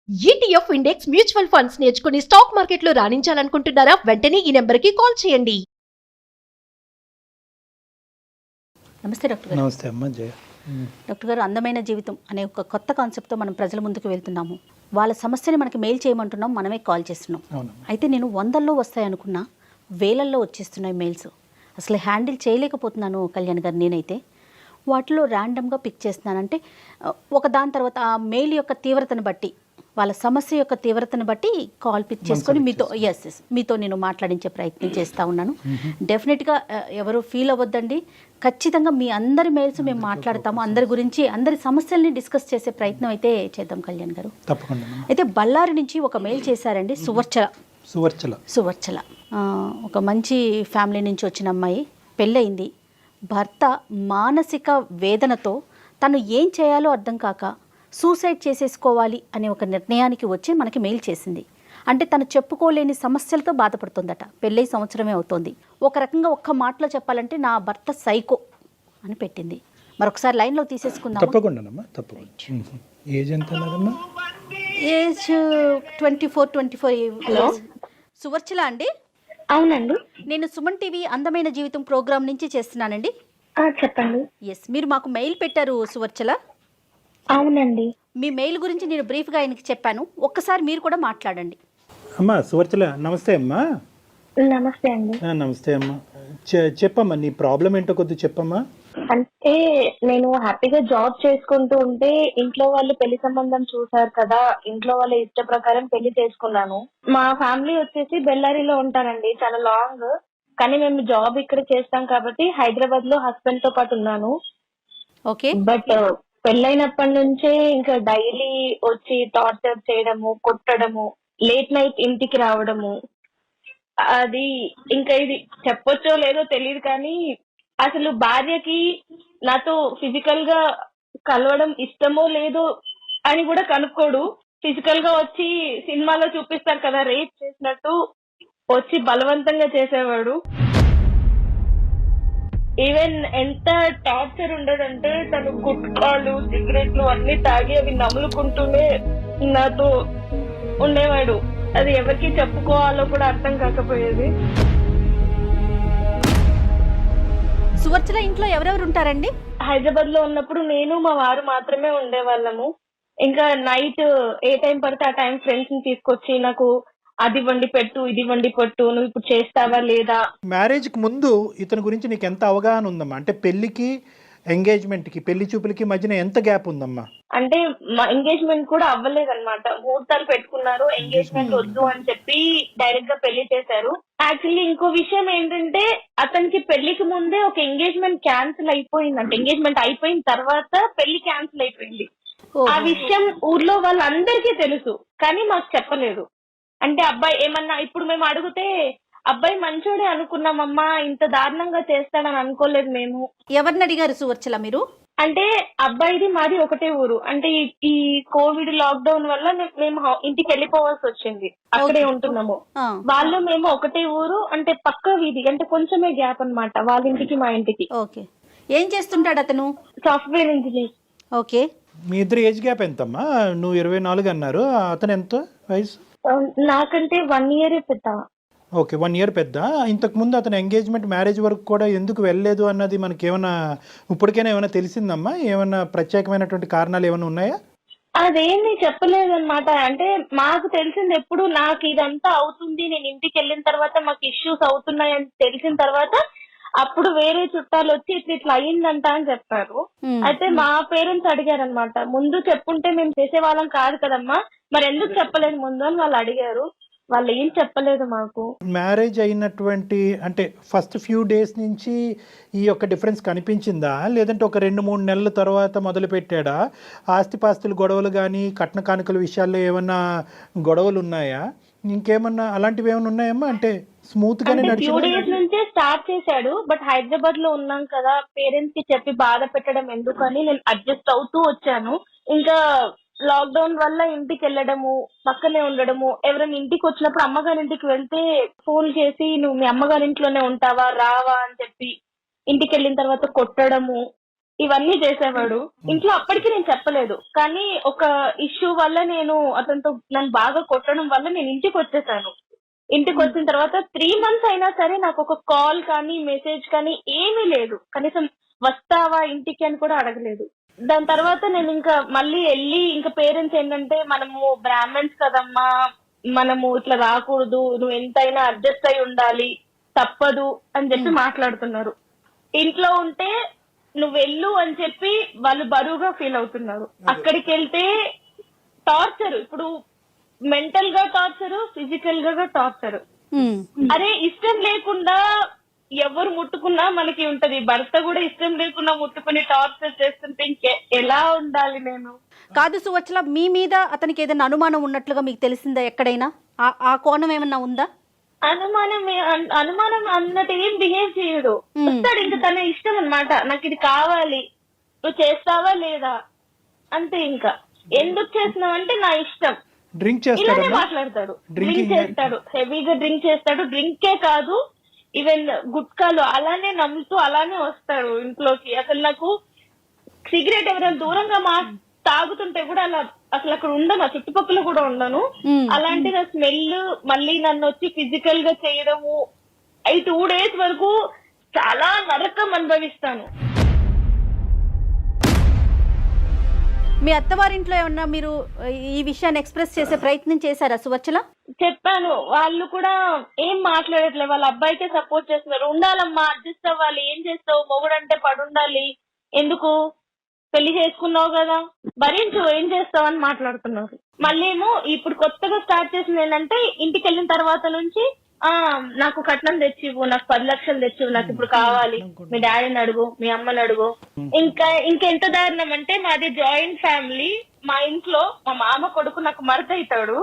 ETF index mutual funds నేర్చుకుని stock మార్కెట్లో రాణించాలనుకుంటున్నారా? వెంటనే ఈ నెంబర్కి కాల్ చేయండి. నమస్తే డాక్టర్ గారు. నమస్తే అమ్మ జయ. డాక్టర్ గారు, అందమైన జీవితం అనే ఒక కొత్త కాన్సెప్ట్తో మనం ప్రజల ముందుకు వెళ్తున్నాము. వాళ్ళ సమస్యని మనకి మెయిల్ చేయమంటున్నాం, మనమే కాల్ చేస్తున్నాం. అయితే నేను 100ల్లో వస్తాయనుకున్నా, వేలల్లో వచ్చేస్తున్నాయి మెయిల్స్. అసలు హ్యాండిల్ చేయలేకపోతున్నాను కళ్యాణ్ గారు. నేనైతే వాటిలో ర్యాండమ్గా పిక్ చేస్తున్నాను. అంటే ఒక దాని తర్వాత ఆ మెయిల్ యొక్క తీవ్రతను బట్టి, వాళ్ళ సమస్య యొక్క తీవ్రతను బట్టి కాల్ పిక్ చేసుకొని మీతో నేను మాట్లాడించే ప్రయత్నం చేస్తూ ఉన్నాను. డెఫినెట్గా ఎవరు ఫీల్ అవ్వద్దండి. ఖచ్చితంగా మీ అందరి మెయిల్స్ మేము మాట్లాడతాము. అందరి గురించి, అందరి సమస్యల్ని డిస్కస్ చేసే ప్రయత్నం అయితే చేద్దాం కళ్యాణ్ గారు. తప్పకుండా. అయితే బళ్ళారి నుంచి ఒక మెయిల్ చేశారండి. సువర్చల ఒక మంచి ఫ్యామిలీ నుంచి వచ్చిన అమ్మాయి, పెళ్ళయింది. భర్త మానసిక వేదనతో తను ఏం చేయాలో అర్థం కాక సూసైడ్ చేసేసుకోవాలి అనే ఒక నిర్ణయానికి వచ్చి మనకి మెయిల్ చేసింది. అంటే తను చెప్పుకోలేని సమస్యలతో బాధపడుతుందట. పెళ్ళై సంవత్సరమే అవుతోంది. ఒక రకంగా ఒక్క మాటలో చెప్పాలంటే నా భర్త సైకో అని పెట్టింది. మరొకసారి లైన్లో తీసేసుకుందాం. తప్పకుండా. ఏజ్ ఎంత? ఏజ్ 24 సువర్చల అండి? అవునండి. నేను సుమన్ టీవీ అందమైన జీవితం ప్రోగ్రామ్ నుంచి చేస్తున్నానండి. చెప్పండి. మీరు మాకు మెయిల్ పెట్టారు సువర్చల. అవునండి. మీ మెయిల్ గురించి నేను బ్రీఫ్గా ఆయనకి చెప్పాను. ఒక్కసారి మీరు కూడా మాట్లాడండి. అమ్మా సువర్చల, నమస్తే అమ్మా. నమస్తే అండి. నమస్తే అమ్మా. చెప్పమ్మా, నీ ప్రాబ్లం ఏంటో కొద్దిగా చెప్పమ్మా. అంటే నేను హ్యాపీగా జాబ్ చేసుకుంటూ ఉంటే ఇంట్లో వాళ్ళు పెళ్లి సంబంధం చూసారు కదా, ఇంట్లో వాళ్ళ ఇష్ట ప్రకారం పెళ్లి చేసుకున్నాను. మా ఫ్యామిలీ వచ్చేసి బెల్లారిలో ఉంటారండి, చాలా లాంగ్. కానీ మేము జాబ్ ఇక్కడ చేస్తాం కాబట్టి హైదరాబాద్ లో హస్బెండ్ తో పాటు ఉన్నాను. ఓకే. బట్ పెళ్ళైనప్పటి నుంచే ఇంకా డైలీ వచ్చి టార్చర్ చేయడము, కొట్టడము, లేట్ నైట్ ఇంటికి రావడము, అది ఇంకా ఇది చెప్పొచ్చో లేదో తెలియదు కానీ అసలు భార్యకి నాతో ఫిజికల్ గా కలవడం ఇష్టమో లేదో అని కూడా కనుక్కోడు. ఫిజికల్ గా వచ్చి సినిమాలో చూపిస్తారు కదా రేప్ చేసినట్టు, వచ్చి బలవంతంగా చేసేవాడు. ఈవెన్ ఎంత టార్చర్ ఉండదంటే తను గుట్కాలు, సిగరెట్లు అన్ని తాగి అవి నములుకుంటూనే నాతో ఉండేవాడు. అది ఎవరికి చెప్పుకోవాలో కూడా అర్థం కాకపోయేది. సువర్చల ఇంట్లో ఎవరెవరు ఉంటారండి? హైదరాబాద్ లో ఉన్నప్పుడు నేను మా వారు మాత్రమే ఉండేవాళ్ళము. ఇంకా నైట్ ఏ టైం పడితే ఆ టైం ఫ్రెండ్స్ ని తీసుకొచ్చి నాకు అది వండి పెట్టు, ఇది వండి పెట్టు, నువ్వు ఇప్పుడు చేస్తావా లేదా. మ్యారేజ్ కి ముందు ఇతని గురించి నీకు ఎంత అవగాహన ఉందమ్మా? అంటే పెళ్లికి, ఎంగేజ్మెంట్ కి, పెళ్లి చూపులకి మధ్యన ఎంత గ్యాప్ ఉందమ్మా? అంటే మా ఎంగేజ్మెంట్ కూడా అవ్వలేదన్నమాట. ముహూర్తాలు పెట్టుకున్నారు, ఎంగేజ్మెంట్ వద్దు అని చెప్పి డైరెక్ట్ గా పెళ్లి చేశారు. యాక్చువల్లీ ఇంకో విషయం ఏంటంటే అతనికి పెళ్లికి ముందే ఒక ఎంగేజ్మెంట్ క్యాన్సిల్ అయిపోయిందంటే, ఎంగేజ్మెంట్ అయిపోయిన తర్వాత పెళ్లి క్యాన్సిల్ అయిపోయింది. ఆ విషయం ఊర్లో వాళ్ళందరికీ తెలుసు కానీ మాకు చెప్పలేదు. అంటే అబ్బాయి ఏమన్నా ఇప్పుడు మేము అడిగితే అబ్బాయి మంచోడే అనుకున్నామమ్మా, ఇంత దారుణంగా చేస్తాడని అనుకోలేదు మేము. ఎవరిని అడిగారు సువర్చల మీరు? అంటే అబ్బాయిది మాది ఒకటే ఊరు. అంటే ఈ కోవిడ్ లాక్డౌన్ వల్ల మేము ఇంటికి వెళ్ళిపోవాల్సి వచ్చింది, అక్కడే ఉంటున్నాము. వాళ్ళు మేము ఒకటే ఊరు, అంటే పక్క వీధి, అంటే కొంచెమే గ్యాప్ అన్నమాట వాళ్ళ ఇంటికి మా ఇంటికి. ఓకే. ఏం చేస్తుంటాడు అతను? Software engineer. ఓకే. మీ ఇద్దరు ఏజ్ గ్యాప్ ఎంతమ్మా? నువ్వు 24 అన్నారు, అతను ఎంత వయసు? నాకంటే 1 year పెద్ద. ఓకే, 1 year పెద్ద. ఇంతకు ముందు అతను ఎంగేజ్మెంట్, మ్యారేజ్ వరకు కూడా ఎందుకు వెళ్ళలేదు అన్నది మనకి ఏమైనా ఇప్పటికైనా ఏమైనా తెలిసిందమ్మా? ఏమైనా ప్రత్యేకమైనటువంటి కారణాలు ఏమైనా ఉన్నాయా? అదేమి చెప్పలేదన్నమాట. అంటే మాకు తెలిసింది ఎప్పుడు నాకు ఇదంతా అవుతుంది, నేను ఇంటికి వెళ్ళిన తర్వాత మాకు ఇష్యూస్ అవుతున్నాయని తెలిసిన తర్వాత అప్పుడు వేరే చుట్టాలు వచ్చి ఇట్లా అయ్యిందంట అని చెప్పారు. అయితే మా పేరెంట్స్ అడిగారనమాట, ముందు చెప్పుంటే మేము చేసేవాళ్ళం కాదు కదమ్మా, మరి ఎందుకు చెప్పలేదు ముందు అని వాళ్ళు అడిగారు. వాళ్ళు ఏం చెప్పలేదు మాకు. మ్యారేజ్ అయినటువంటి అంటే ఫస్ట్ ఫ్యూ డేస్ నుంచి ఈ యొక్క డిఫరెన్స్ కనిపించిందా, లేదంటే ఒక 2-3 నెలల తర్వాత మొదలు పెట్టాడా? ఆస్తిపాస్తుల గొడవలు కానీ, కట్న కానుకల విషయాల్లో ఏమన్నా గొడవలు ఉన్నాయా? ఇంకేమన్నా అలాంటివి ఏమైనా ఉన్నాయమ్మా? అంటే స్మూత్ గానే ఫ్యూ డేస్ నుంచే స్టార్ట్ చేశాడు. బట్ హైదరాబాద్ లో ఉన్నాం కదా, పేరెంట్స్ కి చెప్పి బాధ పెట్టడం ఎందుకని నేను అడ్జస్ట్ అవుతూ వచ్చాను. ఇంకా లాక్డౌన్ వల్ల ఇంటికి వెళ్ళడము, పక్కనే ఉండడము, ఎవరైనా ఇంటికి వచ్చినప్పుడు అమ్మగారి ఇంటికి వెళ్తే ఫోన్ చేసి నువ్వు మీ అమ్మగారి ఇంట్లోనే ఉంటావా, రావా అని చెప్పి ఇంటికి వెళ్ళిన తర్వాత కొట్టడము, ఇవన్నీ చేసేవాడు. ఇంట్లో అప్పటికి నేను చెప్పలేదు, కానీ ఒక ఇష్యూ వల్ల నేను అతనితో నన్ను బాగా కొట్టడం వల్ల నేను ఇంటికి వచ్చేసాను. ఇంటికి వచ్చిన తర్వాత 3 months అయినా సరే నాకు ఒక కాల్ కానీ మెసేజ్ కానీ ఏమీ లేదు. కనీసం వస్తావా ఇంటికి అని కూడా అడగలేదు. దాని తర్వాత నేను ఇంకా మళ్ళీ వెళ్ళి ఇంకా పేరెంట్స్ ఏంటంటే మనము బ్రాహ్మణ్స్ కదమ్మా, మనము ఇట్లా రాకూడదు, నువ్వు ఎంతైనా అడ్జస్ట్ అయి ఉండాలి, తప్పదు అని చెప్పి మాట్లాడుతున్నారు. ఇంట్లో ఉంటే నువ్వు వెళ్ళు అని చెప్పి వాళ్ళు బరువుగా ఫీల్ అవుతున్నారు. అక్కడికి వెళ్తే టార్చర్, ఇప్పుడు మెంటల్ గా టార్చర్, ఫిజికల్ గా టార్చర్. అరే ఇష్టం లేకుండా ఎవరు ముట్టుకున్నా మనకి ఉంటది, భర్త కూడా ఇష్టం లేకుండా ముట్టుకుని టార్చర్ చేస్తుంటే ఇంకే ఎలా ఉండాలి నేను? కాదు సువచ్చల, మీ మీద అతనికి ఏదైనా అనుమానం ఉన్నట్లుగా మీకు తెలిసిందా ఎక్కడైనా? ఆ కోణం ఏమన్నా ఉందా? అనుమానం అన్నట్టు ఏం బిహేవ్ చేయడు. వస్తాడు ఇంకా తన ఇష్టం అన్నమాట, నాకు ఇది కావాలి, నువ్వు చేస్తావా లేదా అంతే. ఇంకా ఎందుకు చేస్తున్నావు అంటే నా ఇష్టం. డ్రింక్ ఇలానే చేస్తాడు, మాట్లాడతాడు. డ్రింక్ చేస్తాడు, హెవీగా డ్రింక్ చేస్తాడు. డ్రింకే కాదు, ఈవెన్ గుట్కాలు అలానే నమ్ముతూ అలానే వస్తాడు ఇంట్లోకి. అసలు నాకు సిగరెట్ ఎవరైనా దూరంగా తాగుతుంటే కూడా అలా అసలు అక్కడ ఉండను, ఆ చుట్టుపక్కల కూడా ఉండను. అలాంటి నా స్మెల్ మళ్ళీ నన్ను వచ్చి ఫిజికల్ గా చేయడము, 2 days వరకు చాలా నరకం అనుభవిస్తాను. మీ అత్తవారింట్లో ఏమన్నా మీరు ఈ విషయాన్ని ఎక్స్ప్రెస్ చేసే ప్రయత్నం చేశారా సువచ్చల? చెప్పాను, వాళ్ళు కూడా ఏం మాట్లాడట్లేదు. వాళ్ళ అబ్బాయికే సపోర్ట్ చేస్తున్నారు. ఉండాలమ్మా, అడ్జస్ట్ అవ్వాలి, ఏం చేస్తావు, మొగుడంటే పడుండాలి, ఎందుకు పెళ్లి చేసుకున్నావు కదా భరించు, ఏం చేస్తావు అని మాట్లాడుతున్నారు. మళ్ళీ ఏమో ఇప్పుడు కొత్తగా స్టార్ట్ చేసింది ఏంటంటే ఇంటికి వెళ్ళిన తర్వాత నుంచి నాకు కట్నం తెచ్చివు, నాకు 10 లక్షలు తెచ్చివు, నాకు ఇప్పుడు కావాలి, మీ డాడీని అడుగు, మీ అమ్మని అడుగు. ఇంకెంత దారుణం అంటే మాది జాయింట్ ఫ్యామిలీ. మా ఇంట్లో మా మామ కొడుకు నాకు మరత అవుతాడు.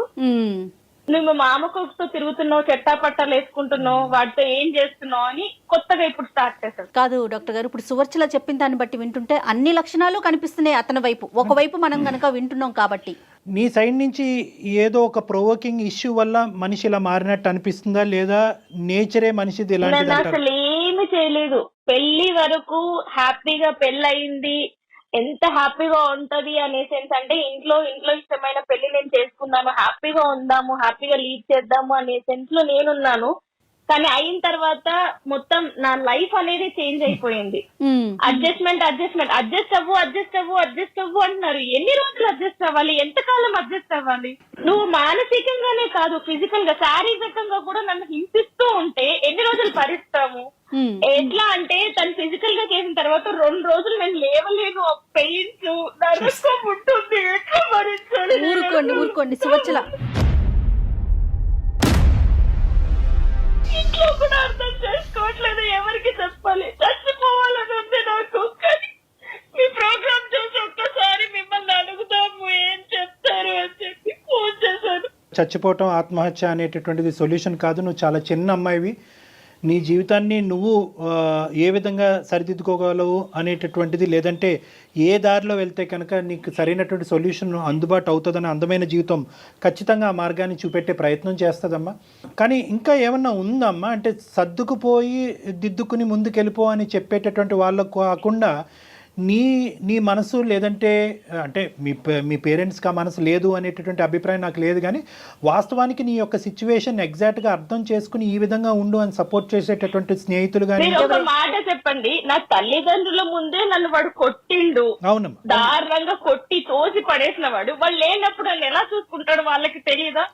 నువ్వు మా మామ కొడుకుతో తిరుగుతున్నావు, చెట్టా పట్టాలు వేసుకుంటున్నావు, వాటితో ఏం చేస్తున్నావు అని కొత్తగా ఇప్పుడు స్టార్ట్ చేశాడు. కాదు డాక్టర్ గారు, ఇప్పుడు సువర్చల చెప్పిన దాన్ని బట్టి వింటుంటే అన్ని లక్షణాలు కనిపిస్తున్నాయి అతని వైపు. ఒకవైపు మనం గనక వింటున్నాం కాబట్టి నీ సైడ్ నుంచి ఏదో ఒక ప్రొవోకింగ్ ఇష్యూ వల్ల మనిషి ఇలా మారినట్టు అనిపిస్తుందా, లేదా నేచరే మనిషిది ఇలాంటిది అంటారా? అసలు ఏమి చేయలేదు. పెళ్లి వరకు హ్యాపీగా పెళ్ళయింది, ఎంత హ్యాపీగా ఉంటది అనే సెన్స్ అంటే ఇంట్లో ఇష్టమైన పెళ్లి నేను చేసుకున్నాను, హ్యాపీగా ఉందాము, హ్యాపీగా లీడ్ చేద్దాము అనే సెన్స్ లో నేనున్నాను. కానీ అయిన తర్వాత మొత్తం నా లైఫ్ అనేది చేంజ్ అయిపోయింది. అడ్జస్ట్ అవ్వు అంటున్నారు. ఎన్ని రోజులు అడ్జస్ట్ అవ్వాలి, ఎంతకాలం అడ్జస్ట్ అవ్వాలి? నువ్వు మానసికంగానే కాదు, ఫిజికల్ గా శారీరకంగా కూడా నన్ను హింసిస్తూ ఉంటే ఎన్ని రోజులు భరిస్తాము? ఎట్లా అంటే తను ఫిజికల్ గా చేసిన తర్వాత 2 రోజులు నేను లేవలేను, పెయిన్స్ నరకం ఉంటుంది, ఎట్లా భరించాలి? ఊరుకోండి సువచ్చల. ఇంట్లో కూడా అర్థం చేసుకోవట్లేదు, ఎవరికి చెప్పాలి? చచ్చిపోవాలని ఉంది నాకు. కానీ మీ ప్రోగ్రామ్ చూసి ఒక్కసారి మిమ్మల్ని అడుగుతాము, ఏం చెప్తారు అని చెప్పి ఫోన్ చేశాను. చచ్చిపోవటం, ఆత్మహత్య అనేటటువంటిది సొల్యూషన్ కాదు. నువ్వు చాలా చిన్న అమ్మాయివి, నీ జీవితాన్ని నువ్వు ఏ విధంగా సరిదిద్దుకోగలవు అనేటటువంటిది, లేదంటే ఏ దారిలో వెళ్తే కనుక నీకు సరైనటువంటి సొల్యూషన్ అందుబాటు అవుతుందని అందమైన జీవితం ఖచ్చితంగా ఆ మార్గాన్ని చూపెట్టే ప్రయత్నం చేస్తుందమ్మా. కానీ ఇంకా ఏమన్నా ఉందమ్మా అంటే సర్దుకుపోయి దిద్దుకుని ముందుకెళ్ళిపో అని చెప్పేటటువంటి వాళ్ళకు కాకుండా నీ మనసు, లేదంటే అంటే మీ పేరెంట్స్కి ఆ మనసు లేదు అనేటటువంటి అభిప్రాయం నాకు లేదు, కానీ వాస్తవానికి నీ యొక్క సిచ్యువేషన్ ఎగ్జాక్ట్గా అర్థం చేసుకుని ఈ విధంగా ఉండు అని సపోర్ట్ చేసేటటువంటి స్నేహితులు కానీ. ఒక మాట చెప్పండి, నా తల్లిదండ్రుల ముందే నన్ను వాడు కొట్టిండు. అవునమ్మా, దారుణంగా కొట్టి తోసి పడేసిన వాడు. వాళ్ళు లేనప్పుడు నన్ను ఎలా చూసుకుంటాడు వాళ్ళకి తెలియదా?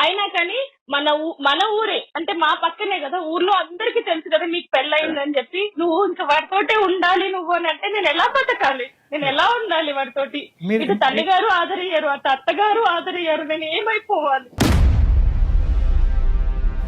అయినా కానీ మన ఊరే అంటే మా పక్కనే కదా, ఊర్లో అందరికి తెలుసు కదా మీకు పెళ్ళయిందని చెప్పి, నువ్వు ఇంకా వాడితోటే ఉండాలి నువ్వు అని అంటే నేను ఎలా బతకాలి? నేను ఎలా ఉండాలి వాడితోటి? ఇటు తల్లిగారు ఆదరయ్యారు, అటు అత్తగారు ఆదరయ్యారు, నేను ఏమైపోవాలి?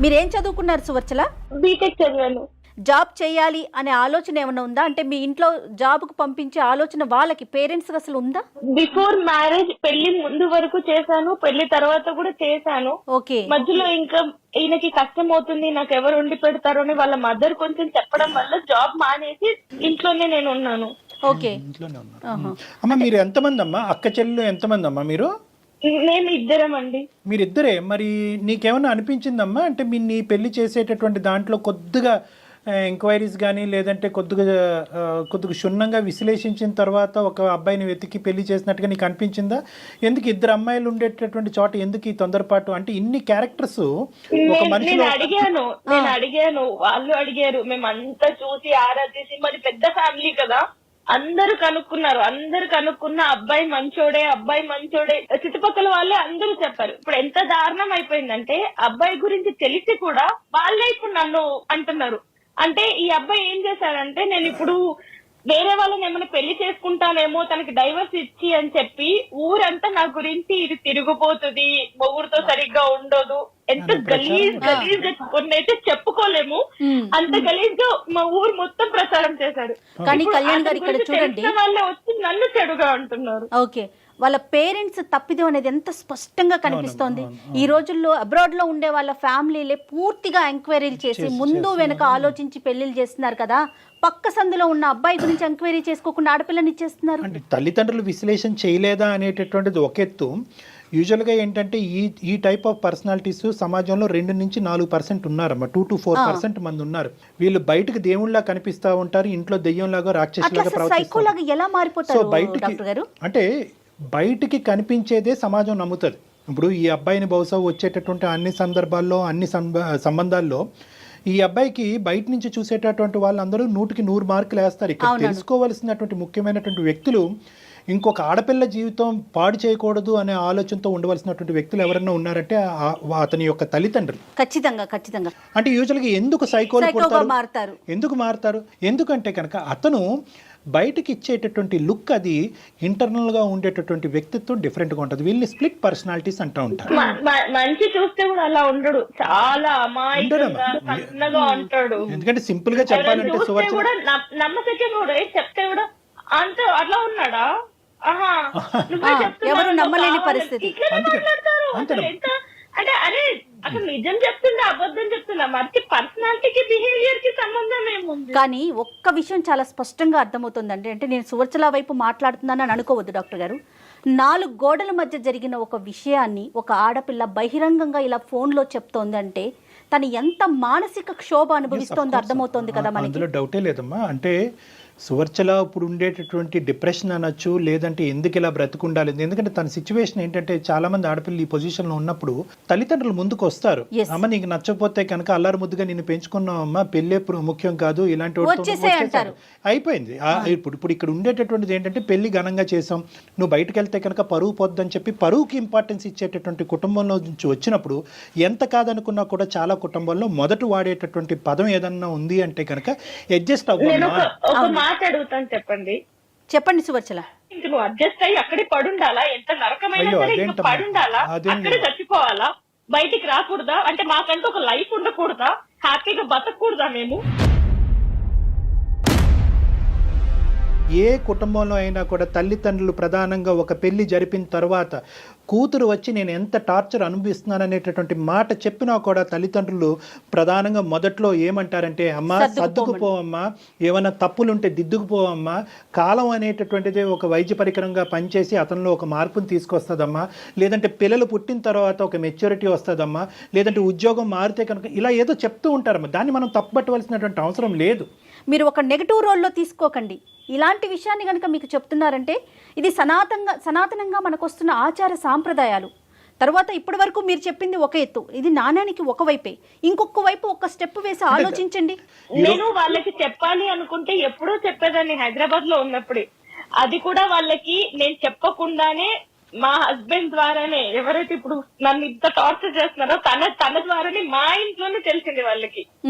మీరేం చదువుకున్నారు సువర్చల? బీటెక్ చదివాను. జాబ్ చేయాలి అనే ఆలోచన ఏమైనా ఉందా? అంటే మీ ఇంట్లో జాబ్కు పంపించే ఆలోచన వాళ్ళకి పేరెంట్స్ అసలు ఉందా? బిఫోర్ మ్యారేజ్ పెళ్లి ముందు వరకు చేశాను, పెళ్లి తర్వాత కూడా చేశాను. ఓకే. మధ్యలో ఇంకా ఈయనకి కష్టం అవుతుంది, నాకు ఎవరు ఉండి పెడతారు అని వాళ్ళ మదర్ కొంచెం చెప్పడం వల్ల జాబ్ మానేసి ఇంట్లోనే నేను ఉన్నాను. ఓకే. ఇంట్లోనే ఉన్నాను. అమ్మా మీరు ఎంతమంది అమ్మా? అక్క చెల్లెలు ఎంతమంది అమ్మా మీరు? మేము 2 అండి. మీరిద్దరే. మరి నీకేమన్నా అనిపించిందమ్మా అంటే నీ పెళ్లి చేసేటటువంటి దాంట్లో కొద్దిగా ఎంక్వైరీస్ కానీ లేదంటే కొద్దిగా క్షుణ్ణంగా విశ్లేషించిన తర్వాత ఒక అబ్బాయిని వెతికి పెళ్లి చేసినట్టుగా నీకు అనిపించిందా? ఎందుకు ఇద్దరు అమ్మాయిలు ఉండేటటువంటి చోట ఎందుకు ఈ తొందరపాటు? అంటే ఇన్ని క్యారెక్టర్స్ ఒక మనిషిలో నేను అడిగాను, వాళ్ళు అడిగారు, మేమంతా చూసి ఆరాధేసి, మరి పెద్ద ఫ్యామిలీ కదా, అందరూ కనుక్కున్న అబ్బాయి మంచోడే చుట్టుపక్కల వాళ్ళే అందరూ చెప్పారు. ఇప్పుడు ఎంత దారుణం అయిపోయిందంటే అబ్బాయి గురించి తెలిసి కూడా వాళ్ళే ఇప్పుడు నన్ను అంటున్నారు. అంటే ఈ అబ్బాయి ఏం చేశాడంటే, నేను ఇప్పుడు వేరే వాళ్ళని ఏమైనా పెళ్లి చేసుకుంటానేమో తనకి డైవర్స్ ఇచ్చి అని చెప్పి ఊరంతా నా గురించి ఇది తిరిగిపోతుంది, మొగుడుతో సరిగ్గా ఉండదు, ఎంత గలీజ్ గా కొన్ని అయితే చెప్పుకోలేము, అంత గలీజ్ గా మా ఊరు మొత్తం ప్రచారం చేశాడు. కానీ కళ్యాణ్ గారు ఇక్కడ చూడండి, వాళ్ళే వచ్చి నన్ను చెడుగా అంటున్నారు. ఓకే, వాళ్ళ పేరెంట్స్ తప్పిదం అనేది ఎంత స్పష్టంగా కనిపిస్తోంది. ఈ రోజుల్లో అబ్రాడ్ లో ఉండే వాళ్ళ ఫ్యామిలీలే పూర్తిగా ఎంక్వైరీలు చేసి ముందు వెనక ఆలోచించి పెళ్లిళ్ళు చేస్తున్నారు కదా. పక్క సందులో ఉన్న అబ్బాయి గురించి ఎంక్వైరీ చేసుకోకుండా ఆడపిల్లని ఇచ్చేస్తున్నారు. అంటే తల్లిదండ్రులు విశ్లేషణ చేయలేదా అనేటటువంటిది ఒక ఎత్తు. యూజువల్గా ఏంటంటే ఈ టైప్ ఆఫ్ పర్సనాలిటీస్ సమాజంలో 2 నుంచి 4% ఉన్నారమ్మా, 2 to 4% మంది ఉన్నారు. వీళ్ళు బయటకు దేవుళ్ళ కనిపిస్తూ ఉంటారు, ఇంట్లో దెయ్యంలాగా రాక్షసులాగా ప్రవర్తిస్తారు. ఎలా మారిపోతారు? సో బయటికి అంటే బయటికి కనిపించేదే సమాజం నమ్ముతుంది. ఇప్పుడు ఈ అబ్బాయిని బహుశా వచ్చేటటువంటి అన్ని సందర్భాల్లో అన్ని సంబంధాల్లో ఈ అబ్బాయికి బయట నుంచి చూసేటటువంటి వాళ్ళందరూ 100కి 100 మార్కులు వేస్తారు. ఇక్కడ తెలుసుకోవలసినటువంటి ముఖ్యమైనటువంటి వ్యక్తులు ఇంకొక ఆడపిల్ల జీవితం పాడు చేయకూడదు అనే ఆలోచనతో ఉండవలసినటువంటి వ్యక్తులు ఎవరన్నా ఉన్నారంటే అతని యొక్క తల్లిదండ్రులు. ఖచ్చితంగా. అంటే యూజువల్గా ఎందుకు సైకోలు మారుతారు? ఎందుకంటే కనుక అతను బయటకి ఇచ్చేటటువంటి లుక్ అది ఇంటర్నల్ గా ఉండేటటువంటి వ్యక్తిత్వం డిఫరెంట్ గా ఉంటుంది. వీళ్ళని స్ప్లిట్ పర్సనాలిటీస్ అంటూ ఉంటారు. మంచి చూస్తే కూడా అలా ఉండడు, చాలా అమాయకంగా ఉంటాడు. ఎందుకంటే సింపుల్ గా చెప్పాలంటే నమ్మసకే చెప్తే కూడా అంత అట్లా ఉన్నాడా? ఎవరు నమ్మలేని పరిస్థితి. అంటే అరే అసలు నిజం చెప్తుందా అబద్ధం చెప్తుందా? మరి పర్సనాలిటీకి బిహేవియర్ కి సంబంధం ఏముంది? కానీ ఒక్క విషయం చాలా స్పష్టంగా అర్థమవుతుందండి. అంటే నేను సువర్చల వైపు మాట్లాడుతున్నానని అనుకోవద్దు డాక్టర్ గారు. 4 గోడల మధ్య జరిగిన ఒక విషయాన్ని ఒక ఆడపిల్ల బహిరంగంగా ఇలా ఫోన్లో చెప్తోంది అంటే తను ఎంత మానసిక క్షోభ అనుభవిస్తోందో అర్థమవుతోంది కదా మనకి. అందులో డౌటే లేదమ్మా. అంటే సువర్చల ఇప్పుడు ఉండేటటువంటి డిప్రెషన్ అనొచ్చు, లేదంటే ఎందుకు ఇలా బ్రతుకుండాలి. ఎందుకంటే తన సిచ్యువేషన్ ఏంటంటే చాలా మంది ఆడపిల్లలు ఈ పొజిషన్ లో ఉన్నప్పుడు తల్లిదండ్రులు ముందుకు వస్తారు. అమ్మ నీకు నచ్చకపోతే కనుక అల్లారు ముద్దుగా నేను పెంచుకున్నావమ్మా, పెళ్ళే ముఖ్యం కాదు, ఇలాంటి అయిపోయింది. ఇప్పుడు ఇక్కడ ఉండేటటువంటిది ఏంటంటే పెళ్లి ఘనంగా చేసాం, నువ్వు బయటకు వెళ్తే కనుక పరువు పొద్దని చెప్పి పరువుకి ఇంపార్టెన్స్ ఇచ్చేటటువంటి కుటుంబంలో నుంచి వచ్చినప్పుడు ఎంత కాదనుకున్నా కూడా చాలా కుటుంబాల్లో మొదట వాడేటటువంటి పదం ఏదన్నా ఉంది అంటే కనుక అడ్జస్ట్ అవ్వాలి. మాట్లాడుతాను చెప్పండి సువర్చల. నువ్వు అడ్జస్ట్ అయ్యి అక్కడే పడుండాలా? ఎంత నరకమైనా సరే ఇంకా పడుండాలా? అక్కడే చచ్చిపోవాలా? బయటికి రాకూడదా? అంటే మాకంటూ ఒక లైఫ్ ఉండకూడదా? హ్యాపీగా బతకూడదా మేము? ఏ కుటుంబంలో అయినా కూడా తల్లిదండ్రులు ప్రధానంగా ఒక పెళ్లి జరిపిన తర్వాత కూతురు వచ్చి నేను ఎంత టార్చర్ అనుభవిస్తున్నాను అనేటటువంటి మాట చెప్పినా కూడా తల్లిదండ్రులు ప్రధానంగా మొదట్లో ఏమంటారంటే అమ్మా సర్దుకుపోవమ్మా, ఏమైనా తప్పులుంటే దిద్దుకుపోవమ్మా, కాలం అనేటటువంటిది ఒక వైద్య పరికరంగా పనిచేసి అతనిలో ఒక మార్పును తీసుకొస్తుందమ్మా, లేదంటే పిల్లలు పుట్టిన తర్వాత ఒక మెచ్యూరిటీ వస్తుందమ్మా, లేదంటే ఉద్యోగం మారితే కనుక ఇలా ఏదో చెప్తూ ఉంటారమ్మా. దాన్ని మనం తప్పుపట్టవలసినటువంటి అవసరం లేదు. మీరు ఒక నెగటివ్ రోల్లో తీసుకోకండి. ఇలాంటి విషయాన్ని కనుక మీకు చెప్తున్నారంటే ఇది సనాతనంగా మనకు వస్తున్న ఆచార సాంప్రదాయాలు. తర్వాత ఇప్పటి వరకు మీరు చెప్పింది ఒక ఎత్తు, ఇది నాణ్యానికి ఒక వైపే, ఇంకొక వైపు ఒక స్టెప్ వేసి ఆలోచించండి. నేను వాళ్ళకి చెప్పాలి అనుకుంటే ఎప్పుడో చెప్పేదాన్ని హైదరాబాద్ లో ఉన్నప్పుడే. అది కూడా వాళ్ళకి నేను చెప్పకుండానే మా హస్బెండ్ ద్వారానే, ఎవరైతే ఇప్పుడు నన్ను ఇంత టార్చర్ చేస్తున్నారో తన ద్వారానే మా ఇంట్లోనే తెలిసింది వాళ్ళకి.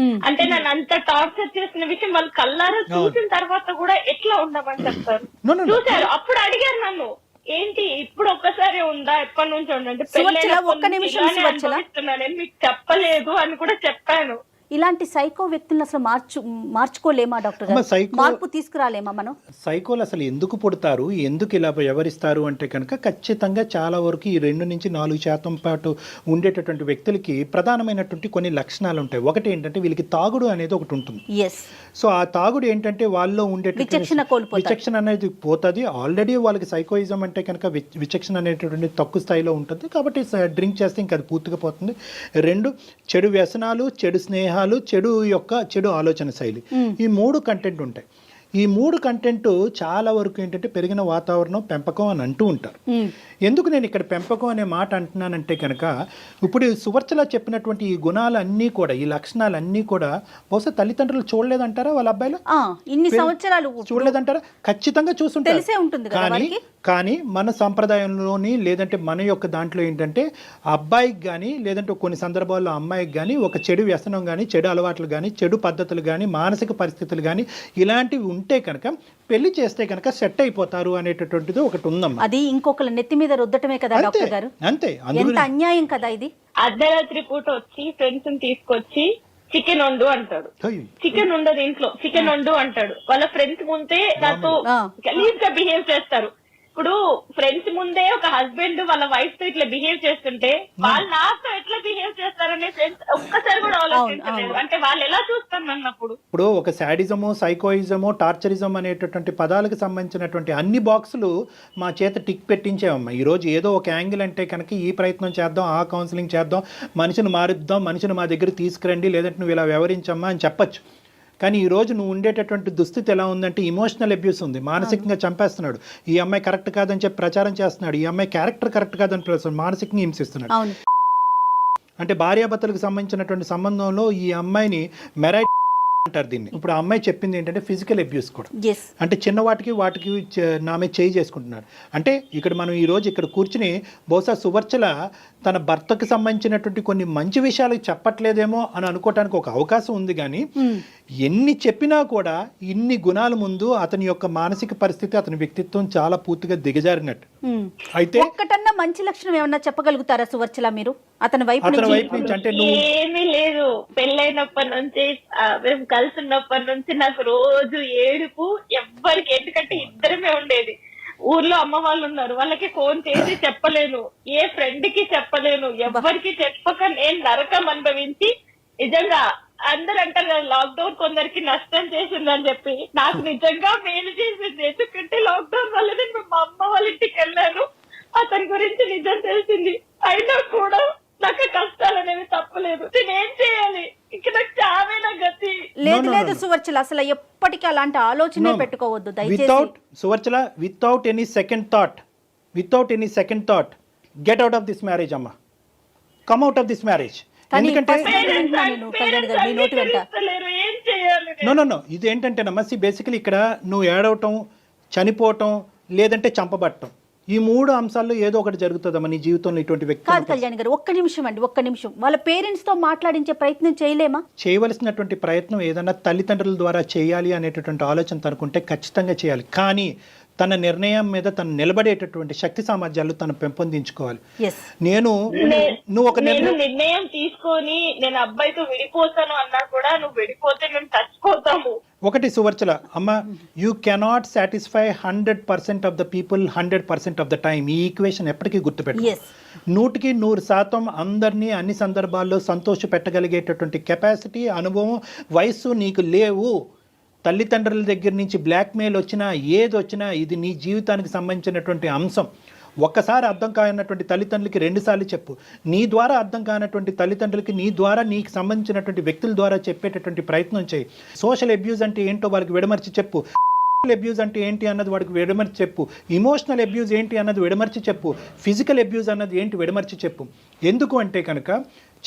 అంటే నన్ను అంత టార్చర్ చేసిన విషయం వాళ్ళు కళ్ళారా చూసిన తర్వాత కూడా ఎట్లా ఉండమని చెప్తారు. చూసారు, అప్పుడు అడిగారు నన్ను, ఏంటి ఇప్పుడు ఒక్కసారి ఉందా, ఎప్పటి నుంచి ఉండంటే పెళ్ళి మీకు చెప్పలేదు అని కూడా చెప్పాను. ఇలాంటి సైకో వ్యక్తులను అసలు మార్చుకోలేమా డాక్టర్ గారు? మార్పు తీసుకురాలేమా మనం? సైకోలు అసలు ఎందుకు పుడతారు, ఎందుకు ఇలా వ్యవహరిస్తారు అంటే కనుక ఖచ్చితంగా చాలా వరకు ఈ 2 నుంచి 4% పాటు ఉండేటటువంటి వ్యక్తులకి ప్రధానమైనటువంటి కొన్ని లక్షణాలు ఉంటాయి. ఒకటి ఏంటంటే వీళ్ళకి తాగుడు అనేది ఒకటి ఉంటుంది. సో ఆ తాగుడు ఏంటంటే వాళ్ళలో ఉండేటటువంటి విచక్షణ అనేది పోతుంది. ఆల్రెడీ వాళ్ళకి సైకోయిజం అంటే కనుక విచక్షణ అనేటటువంటి తక్కువ స్థాయిలో ఉంటుంది కాబట్టి డ్రింక్ చేస్తే ఇంకా అది పూర్తిగా పోతుంది. 2 చెడు వ్యసనాలు, చెడు స్నేహాలు, గుణాలు, చెడు ఆలోచన శైలి, ఈ 3 కంటెంట్ ఉంటాయి. ఈ 3 కంటెంట్ చాలా వరకు ఏంటంటే పెరిగిన వాతావరణం, పెంపకం అని అంటూ ఉంటారు. ఎందుకు నేను ఇక్కడ పెంపకం అనే మాట అంటున్నానంటే కనుక, ఇప్పుడు సువర్చల చెప్పినటువంటి ఈ గుణాలన్నీ కూడా, ఈ లక్షణాలన్నీ కూడా బహుశా తల్లిదండ్రులు చూడలేదంటారా వాళ్ళ అబ్బాయిలు? ఇన్ని సంవత్సరాలు చూడలేదంటారా? ఖచ్చితంగా చూస్తుంటారు. తెలిసే ఉంటుంది కదా కానీ మన సంప్రదాయంలోని లేదంటే మన యొక్క దాంట్లో ఏంటంటే అబ్బాయికి కానీ లేదంటే కొన్ని సందర్భాల్లో అమ్మాయికి కానీ ఒక చెడు వ్యసనం కానీ, చెడు అలవాట్లు కానీ, చెడు పద్ధతులు కానీ, మానసిక పరిస్థితులు కానీ ఇలాంటివి ఉంటే కనుక పెళ్లి చేస్తే కనుక సెట్ అయిపోతారు అనేటటువంటిది ఒకటి ఉందమ్మా. అది ఇంకొకరి నెత్తి మీద రుద్దటమే కదా డాక్టర్ గారు. అంతే, ఎంత అన్యాయం కదా ఇది. అర్ధరాత్రి పూట వచ్చి ఫ్రెండ్స్ తీసుకొచ్చి చికెన్ వండు అంటాడు. చికెన్ ఉండదు ఇంట్లో, చికెన్ వండు అంటాడు. వాళ్ళ ఫ్రెండ్స్ ముందే నాతో గలీజ్ గా బిహేవ్ చేస్తారు. ఇప్పుడు ఫ్రెండ్స్ ముందే ఒక హస్బెండ్ వాళ్ళ వైఫ్ తో ఇట్లా బిహేవ్ చేస్తుంటే వాళ్ళు నాతో ఎట్లా బిహేవ్ చేస్తారనే ఫ్రెండ్స్ ఒక్కసారి కూడా ఆలోచించలేదు. అంటే వాళ్ళు ఎలా చూస్తారు అన్నప్పుడు. ఇప్పుడు ఒక శాడిజము, సైకోయిజము, టార్చరిజం అనేటటువంటి పదాలకు సంబంధించినటువంటి అన్ని బాక్సులు మా చేత టిక్ పెట్టించామమ్మా. ఈ రోజు ఏదో ఒక యాంగిల్ అంటే కనుక ఈ ప్రయత్నం చేద్దాం, ఆ కౌన్సిలింగ్ చేద్దాం, మనిషిని మారుద్దాం, మనిషిని మా దగ్గర తీసుకురండి, లేదంటే నువ్వు ఇలా వ్యవహరించమ్మా అని చెప్పచ్చు. కానీ ఈరోజు నువ్వు ఉండేటటువంటి దుస్థితి ఎలా ఉందంటే ఇమోషనల్ అబ్యూస్ ఉంది, మానసికంగా చంపేస్తున్నాడు. ఈ అమ్మాయి కరెక్ట్ కాదని చెప్పి ప్రచారం చేస్తున్నాడు, ఈ అమ్మాయి క్యారెక్టర్ కరెక్ట్ కాదని ప్రచారం, మానసికంగా హింసిస్తున్నాడు. అంటే భార్యాభర్తలకు సంబంధించినటువంటి సంబంధంలో ఈ అమ్మాయిని మెరైట్ అంటారు దీన్ని. ఇప్పుడు ఆ అమ్మాయి చెప్పింది ఏంటంటే ఫిజికల్ అబ్యూస్ కూడా, అంటే చిన్న వాటికి నామే చేయి చేసుకుంటున్నాడు. అంటే ఇక్కడ మనం ఈ రోజు ఇక్కడ కూర్చుని బహుశా సువర్చల తన భర్తకు సంబంధించినటువంటి కొన్ని మంచి విషయాలు చెప్పట్లేదేమో అని అనుకోవటానికి ఒక అవకాశం ఉంది. కానీ ఎన్ని చెప్పినా కూడా ఇన్ని గుణాల ముందు అతని యొక్క మానసిక పరిస్థితి, అతని వ్యక్తిత్వం చాలా పూర్తిగా దిగజారినట్టు. అయితే ఒక్కటన్నా మంచి లక్షణం ఏమన్నా చెప్పగలుగుతారా సువర్చల మీరు అతని వైపు నుంచి? అంటే ఏమీ లేదు. పెళ్ళైనప్పటి నుంచి మేము కలిసి ఉన్నప్పటి నుంచి నాకు రోజు ఏడుపు, ఎవ్వరికి, ఎందుకంటే ఇద్దరమే ఉండేది. ఊర్లో అమ్మ వాళ్ళు ఉన్నారు, వాళ్ళకి ఫోన్ చేసి చెప్పలేను, ఏ ఫ్రెండ్ కి చెప్పలేను, ఎవ్వరికి చెప్పక నేను నరకం అనుభవించి, నిజంగా అందరు అంటారు కదా లాక్డౌన్ కొందరికి నష్టం చేసిందని చెప్పి, నాకు నిజంగా మేలు చేసింది. ఎందుకంటే లాక్డౌన్ వల్ల నేను మా అమ్మ వాళ్ళ ఇంటికి వెళ్ళాను, అతని గురించి నిజం తెలిసింది. అయినా కూడా నాకు కష్టాలు అనేవి తప్పలేదు. నేనేం చేయాలి? ఇక నాకు చావేనా గతి. లేదు సువర్చల, అసలు ఎప్పటికీ అలాంటి ఆలోచనే పెట్టుకోవద్దు దయచేసి. Suvarchala, without any second thought get out of this marriage అమ్మా, come out of this marriage. ఎందుకంటే నో ఇదేంటంటేనమ్మా, బేసికలీ ఇక్కడ నువ్వు ఏడవటం, చనిపోవటం, లేదంటే చంపబట్టం, ఈ 3 అంశాల్లో ఏదో ఒకటి జరుగుతుందమ్మా నీ జీవితంలో. ఇటువంటి వ్యక్తి కాదు కళ్యాణ్ గారు, ఒక్క నిమిషం వాళ్ళ పేరెంట్స్ తో మాట్లాడించే ప్రయత్నం చేయలేమా? చేయవలసినటువంటి ప్రయత్నం ఏదన్నా తల్లిదండ్రుల ద్వారా చేయాలి అనేటటువంటి ఆలోచన తనుకుంటే ఖచ్చితంగా చేయాలి. కానీ తన నిర్ణయం మీద తను నిలబడేటటువంటి శక్తి సామర్థ్యాలు తను పెంపొందించుకోవాలి. నువ్వు ఒక నిర్ణయం తీసుకొని నేను అబ్బాయితో విడిపోతాను అన్నా కూడా నువ్వు విడిపోతే మేము చచ్చిపోతాము. ఒకటి సువర్చల అమ్మ, you cannot satisfy 100% of the people 100% of the time. ఈ ఈక్వేషన్ ఎప్పటికీ గుర్తుపెట్టు. 100% అందరినీ అన్ని సందర్భాల్లో సంతోష పెట్టగలిగేటటువంటి కెపాసిటీ, అనుభవం, వయస్సు నీకు లేవు. తల్లిదండ్రుల దగ్గర నుంచి బ్లాక్మెయిల్ వచ్చినా, ఏది వచ్చినా, ఇది నీ జీవితానికి సంబంధించినటువంటి అంశం. ఒక్కసారి అర్థం కానటువంటి తల్లిదండ్రులకి 2 సార్లు చెప్పు. నీ ద్వారా అర్థం కానటువంటి తల్లిదండ్రులకి నీ ద్వారా నీకు సంబంధించినటువంటి వ్యక్తుల ద్వారా చెప్పేటటువంటి ప్రయత్నం చేయి. సోషల్ అబ్యూజ్ అంటే ఏంటో వాళ్ళకి విడమర్చి చెప్పు. అబ్యూజ్ అంటే ఏంటి అన్నది వాడికి విడమర్చి చెప్పు. ఇమోషనల్ అబ్యూజ్ ఏంటి అన్నది విడమర్చి చెప్పు. ఫిజికల్ అబ్యూజ్ అన్నది ఏంటి విడమర్చి చెప్పు. ఎందుకు అంటే కనుక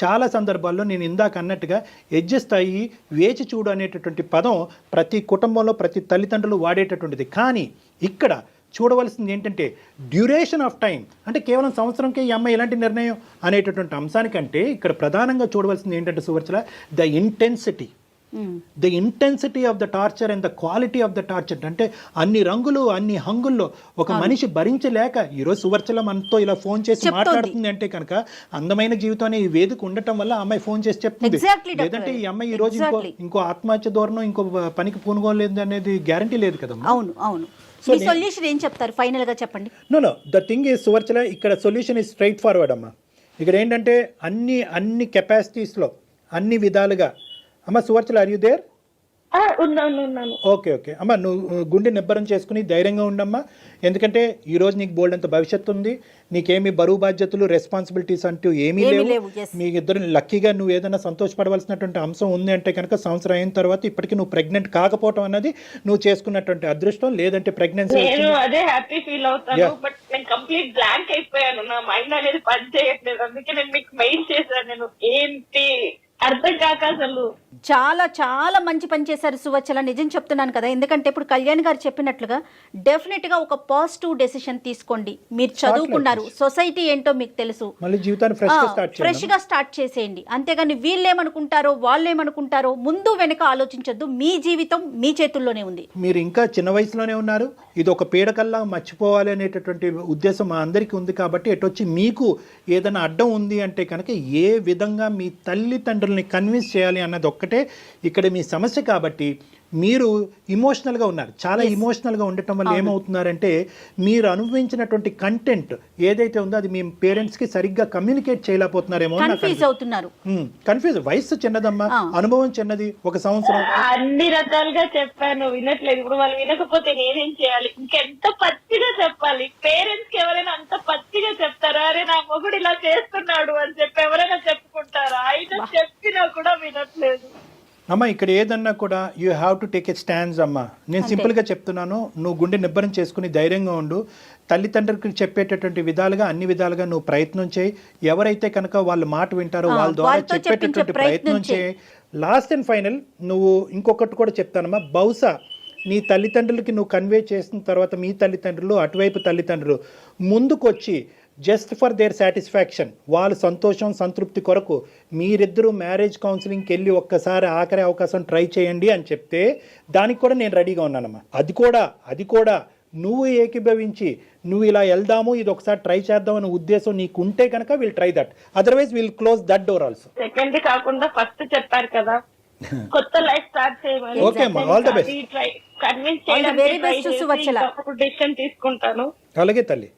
చాలా సందర్భాల్లో నేను ఇందాక అన్నట్టుగా అడ్జస్ట్ అయ్యి వేచి చూడు అనేటటువంటి పదం ప్రతి కుటుంబంలో ప్రతి తల్లిదండ్రులు వాడేటటువంటిది. కానీ ఇక్కడ చూడవలసింది ఏంటంటే డ్యూరేషన్ ఆఫ్ టైం. అంటే కేవలం సంవత్సరంకే ఈ అమ్మాయి ఇలాంటి నిర్ణయం అనేటటువంటి అంశానికంటే ఇక్కడ ప్రధానంగా చూడవలసింది ఏంటంటే Suvarchala, the intensity of the torture and the quality of the torture. అంటే అన్ని రంగులు, అన్ని హంగుల్లో ఒక మనిషి భరించలేక ఈరోజు సువర్చల మనతో ఇలా ఫోన్ చేసి మాట్లాడుతుంది అంటే కనుక అందమైన జీవితం ఈ వేదిక ఉండటం వల్ల అమ్మాయి ఫోన్ చేసి చెప్తుంది. లేదంటే ఈ అమ్మాయి ఈ రోజు ఇంకో ఆత్మహత్య ధోరణం, ఇంకో పనికి పూనుకోలేదు అనేది గ్యారంటీ లేదు కదా. అవును. మీ సొల్యూషన్ ఏం చెప్తారు ఫైనల్ గా చెప్పండి. Know the thing is Suvarchala, ఇక్కడ సొల్యూషన్ ఈజ్ స్ట్రైట్ ఫార్వర్డ్ అమ్మా. ఇక్కడ ఏంటంటే అన్ని కెపాసిటీస్లో అన్ని విధాలుగా అమ్మ సువర్చల, ఆర్ యు దేర్? ఉన్నాను. ఓకే ఓకే అమ్మ, నువ్వు గుండె నిబ్బరం చేసుకుని ధైర్యంగా ఉండమ్మా. ఎందుకంటే ఈ రోజు నీకు బోల్డ్ అంత భవిష్యత్తు ఉంది. నీకేమి బరువు బాధ్యతలు రెస్పాన్సిబిలిటీస్ అంటూ ఏమీ లేవు. మీ ఇద్దరు లక్కీగా నువ్వు ఏదైనా సంతోషపడవలసినటువంటి అంశం ఉంది అంటే కనుక సంవత్సరం అయిన తర్వాత ఇప్పటికీ నువ్వు ప్రెగ్నెంట్ కాకపోవడం అన్నది నువ్వు చేసుకున్నటువంటి అదృష్టం. లేదంటే ప్రెగ్నెన్సీ నేను అదే హ్యాపీ ఫీల్ అవుతాను. బట్ నేను కంప్లీట్ బ్లాంక్ అయిపోయాను. నా మైండ్ అనేది పని చేయట్లేదు. అందుకే నేను మీకు మెయిల్ చేశాను. నేను ఏంటి అర్థం కాక అసలు. చాలా చాలా మంచి పని చేశారు సువచ్చల, నిజం చెప్తున్నాను కదా. ఎందుకంటే ఇప్పుడు కళ్యాణ్ గారు చెప్పినట్లుగా డెఫినెట్గా ఒక పాజిటివ్ డెసిషన్ తీసుకోండి. మీరు చదువుకున్నారు, సొసైటీ ఏంటో మీకు తెలుసు, మళ్ళీ జీవితాన్ని ఫ్రెష్గా స్టార్ట్ చేసేయండి. అంతేగాని వీళ్ళేమనుకుంటారో వాళ్ళేమనుకుంటారో ముందు వెనక ఆలోచించొద్దు. మీ జీవితం మీ చేతుల్లోనే ఉంది. మీరు ఇంకా చిన్న వయసులోనే ఉన్నారు. ఇది ఒక పీడకల్లా మర్చిపోవాలి అనేటటువంటి ఉద్దేశం మా అందరికీ ఉంది. కాబట్టి ఎటొచ్చి మీకు ఏదైనా అడ్డం ఉంది అంటే కనుక ఏ విధంగా మీ తల్లిదండ్రుల్ని కన్విన్స్ చేయాలి అన్నది ఒక్కటే ఇక్కడ మీ సమస్య. కాబట్టి మీరు ఇమోషనల్గా ఉన్నారు. చాలా ఇమోషనల్గా ఉండటం వల్ల ఏమవుతున్నారంటే మీరు అనుభవించినటువంటి కంటెంట్ ఏదైతే ఉందో అది మీ పేరెంట్స్కి సరిగ్గా కమ్యూనికేట్ చేయలేకపోతున్నారేమో. కన్ఫ్యూజ్. వయసు చిన్నదమ్మా, అనుభవం చిన్నది. ఒక సంవత్సరం అన్ని రకాలుగా చెప్పాను, వినట్లేదు. ఇప్పుడు వాళ్ళు వినకపోతే నేనేం చేయాలి? ఇంకెంత పచ్చిగా చెప్పాలి? పేరెంట్స్ కి ఎవరైనా అంత పచ్చిగా చెప్తారా? అరే నా మొగుడు ఇలా చేస్తున్నాడు అని చెప్పి ఎవరైనా చెప్పుకుంటారా? ఆయన చెప్పినా కూడా వినట్లేదు. అమ్మ, ఇక్కడ ఏదన్నా కూడా you have to take a stands అమ్మ. నేను సింపుల్గా చెప్తున్నాను, నువ్వు గుండె నిబ్బరం చేసుకుని ధైర్యంగా ఉండు. తల్లిదండ్రులకు చెప్పేటటువంటి విధాలుగా అన్ని విధాలుగా నువ్వు ప్రయత్నం చేయి. ఎవరైతే కనుక వాళ్ళ మాట వింటారో వాళ్ళ ద్వారా చెప్పేటటువంటి ప్రయత్నం చేయి. లాస్ట్ అండ్ ఫైనల్ నువ్వు ఇంకొకటి కూడా చెప్తానమ్మా. బహుశా నీ తల్లిదండ్రులకి నువ్వు కన్వే చేసిన తర్వాత మీ తల్లిదండ్రులు, అటువైపు తల్లిదండ్రులు ముందుకొచ్చి జస్ట్ ఫర్ దేర్ సాటిస్ఫాక్షన్, వాళ్ళ సంతోషం సంతృప్తి కొరకు మీరిద్దరూ మ్యారేజ్ కౌన్సిలింగ్కి వెళ్ళి ఒక్కసారి ఆఖరి అవకాశం ట్రై చేయండి అని చెప్తే దానికి కూడా నేను రెడీగా ఉన్నానమ్మా. అది కూడా నువ్వు ఏకీభవించి నువ్వు ఇలా వెళ్దాము, ఇది ఒకసారి ట్రై చేద్దాం అనే ఉద్దేశం నీకు ఉంటే కనుక will try that. Otherwise will close that door also. Second కాకుండా ఫస్ట్ చెప్పారు కదా, కొత్త లైఫ్ స్టార్ట్ చేయమని. ఓకే అమ్మా, ఆల్ ద బెస్ట్. కన్విన్స్ చేయడానికి డెసిషన్ తీసుకుంటాను. అలాగే తల్లి.